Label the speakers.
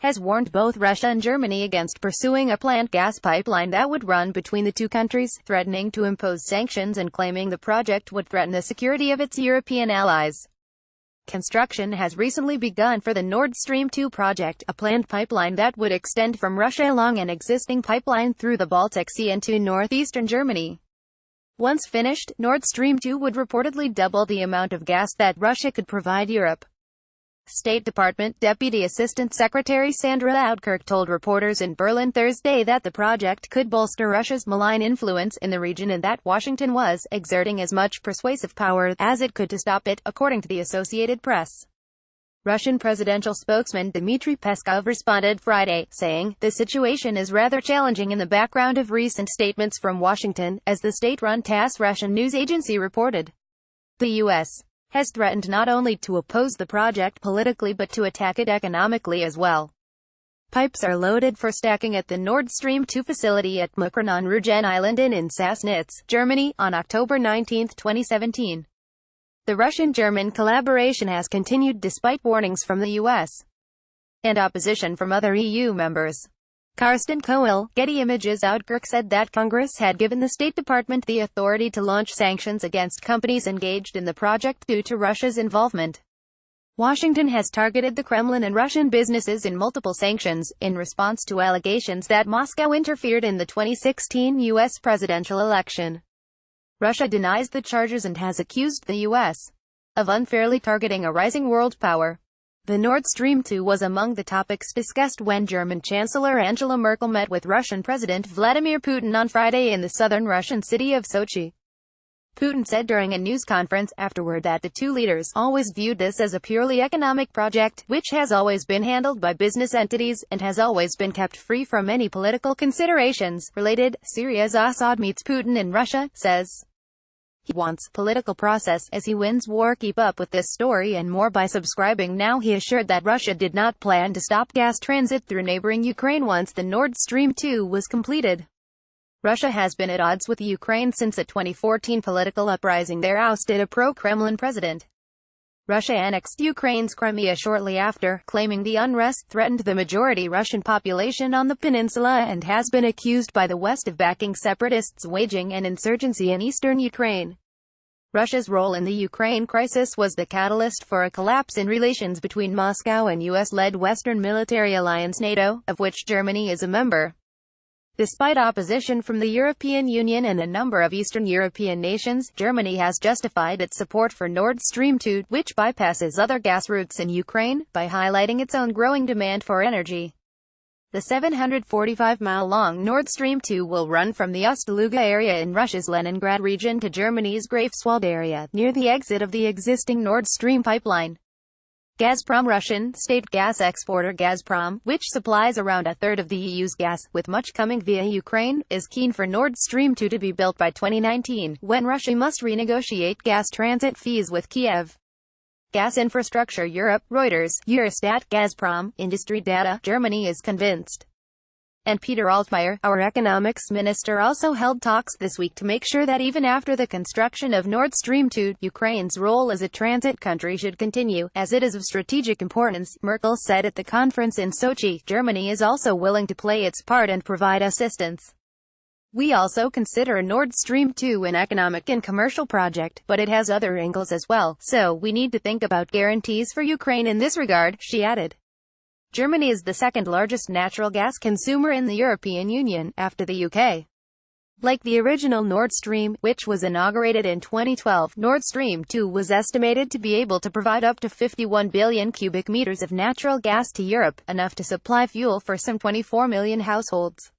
Speaker 1: has warned both Russia and Germany against pursuing a planned gas pipeline that would run between the two countries, threatening to impose sanctions and claiming the project would threaten the security of its European allies. Construction has recently begun for the Nord Stream 2 project, a planned pipeline that would extend from Russia along an existing pipeline through the Baltic Sea into northeastern Germany. Once finished, Nord Stream 2 would reportedly double the amount of gas that Russia could provide Europe. State Department Deputy Assistant Secretary Sandra Oudkirk told reporters in Berlin Thursday that the project could bolster Russia's malign influence in the region and that Washington was exerting as much persuasive power as it could to stop it, according to the Associated Press. Russian presidential spokesman Dmitry Peskov responded Friday, saying, "The situation is rather challenging in the background of recent statements from Washington," as the state-run TASS Russian news agency reported. The U.S. has threatened not only to oppose the project politically but to attack it economically as well. Pipes are loaded for stacking at the Nord Stream 2 facility at Mukran on Rügen Island in Sassnitz, Germany, on October 19, 2017. The Russian-German collaboration has continued despite warnings from the U.S. and opposition from other EU members. Karsten Kohl, Getty Images. Oudkirk said that Congress had given the State Department the authority to launch sanctions against companies engaged in the project due to Russia's involvement. Washington has targeted the Kremlin and Russian businesses in multiple sanctions, in response to allegations that Moscow interfered in the 2016 U.S. presidential election. Russia denies the charges and has accused the U.S. of unfairly targeting a rising world power. The Nord Stream 2 was among the topics discussed when German Chancellor Angela Merkel met with Russian President Vladimir Putin on Friday in the southern Russian city of Sochi. Putin said during a news conference afterward that the two leaders always viewed this as a purely economic project, which has always been handled by business entities, and has always been kept free from any political considerations related. Syria's Assad meets Putin in Russia, says he wants political process as he wins war. Keep up with this story and more by subscribing now. He assured that Russia did not plan to stop gas transit through neighboring Ukraine once the Nord Stream 2 was completed. Russia has been at odds with Ukraine since a 2014 political uprising there ousted a pro-Kremlin president. Russia annexed Ukraine's Crimea shortly after, claiming the unrest threatened the majority Russian population on the peninsula and has been accused by the West of backing separatists waging an insurgency in eastern Ukraine. Russia's role in the Ukraine crisis was the catalyst for a collapse in relations between Moscow and US-led Western military alliance NATO, of which Germany is a member. Despite opposition from the European Union and a number of Eastern European nations, Germany has justified its support for Nord Stream 2, which bypasses other gas routes in Ukraine, by highlighting its own growing demand for energy. The 745-mile-long Nord Stream 2 will run from the Ust-Luga area in Russia's Leningrad region to Germany's Greifswald area, near the exit of the existing Nord Stream pipeline. Gazprom. Russian state gas exporter Gazprom, which supplies around a third of the EU's gas, with much coming via Ukraine, is keen for Nord Stream 2 to be built by 2019, when Russia must renegotiate gas transit fees with Kiev. Gas Infrastructure Europe, Reuters, Eurostat. Gazprom, industry data, Germany is convinced. And Peter Altmaier, our economics minister, also held talks this week to make sure that even after the construction of Nord Stream 2, Ukraine's role as a transit country should continue, as it is of strategic importance. Merkel said at the conference in Sochi, Germany is also willing to play its part and provide assistance. We also consider Nord Stream 2 an economic and commercial project, but it has other angles as well, so we need to think about guarantees for Ukraine in this regard, she added. Germany is the second largest natural gas consumer in the European Union, after the UK. Like the original Nord Stream, which was inaugurated in 2012, Nord Stream 2 was estimated to be able to provide up to 51 billion cubic meters of natural gas to Europe, enough to supply fuel for some 24 million households.